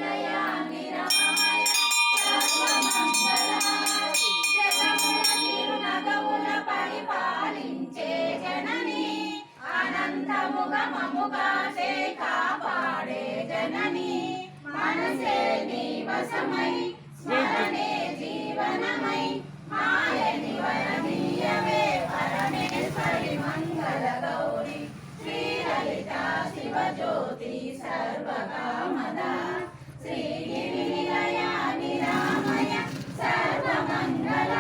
నిలయా నిరామయ సర్వమంగళ జగముల తిరునగవుల పరిపాలించే జనని అనంతముగమముగా కాపాడే జనని మనసే నీవసమై స్మరణే జీవనమై మాయని వరదీయవే పరమేశ్వరి మంగళ గౌరి శ్రీలలిత శివజ్యోతి సర్వకామద శ్రీగిరి నిలయ నిరామయ సర్వమంగళ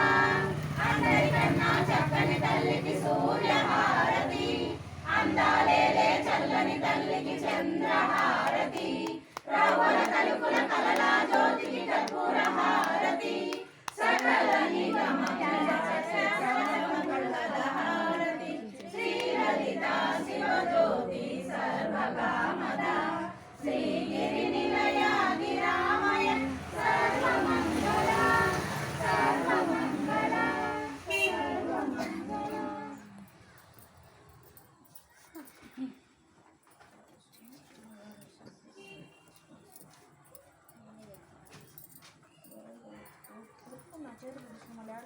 అందరికన్నా చక్కని తల్లికి సూర్యహారతి అందాలేలే చల్లని తల్లికి చంద్రహారతి రవ్వల తలుపుల కలల జ్యోతికి కర్పూర హారతి సకల నిగమ హారతి శ్రీలలిత శివజ్యోతి సర్వకామద శ్రీగిరి నిలయ నిరామయ సర్వమంగళ సర్వమంగళ సర్వమంగళ. నా చేతులు మళ్ళీ ఆడ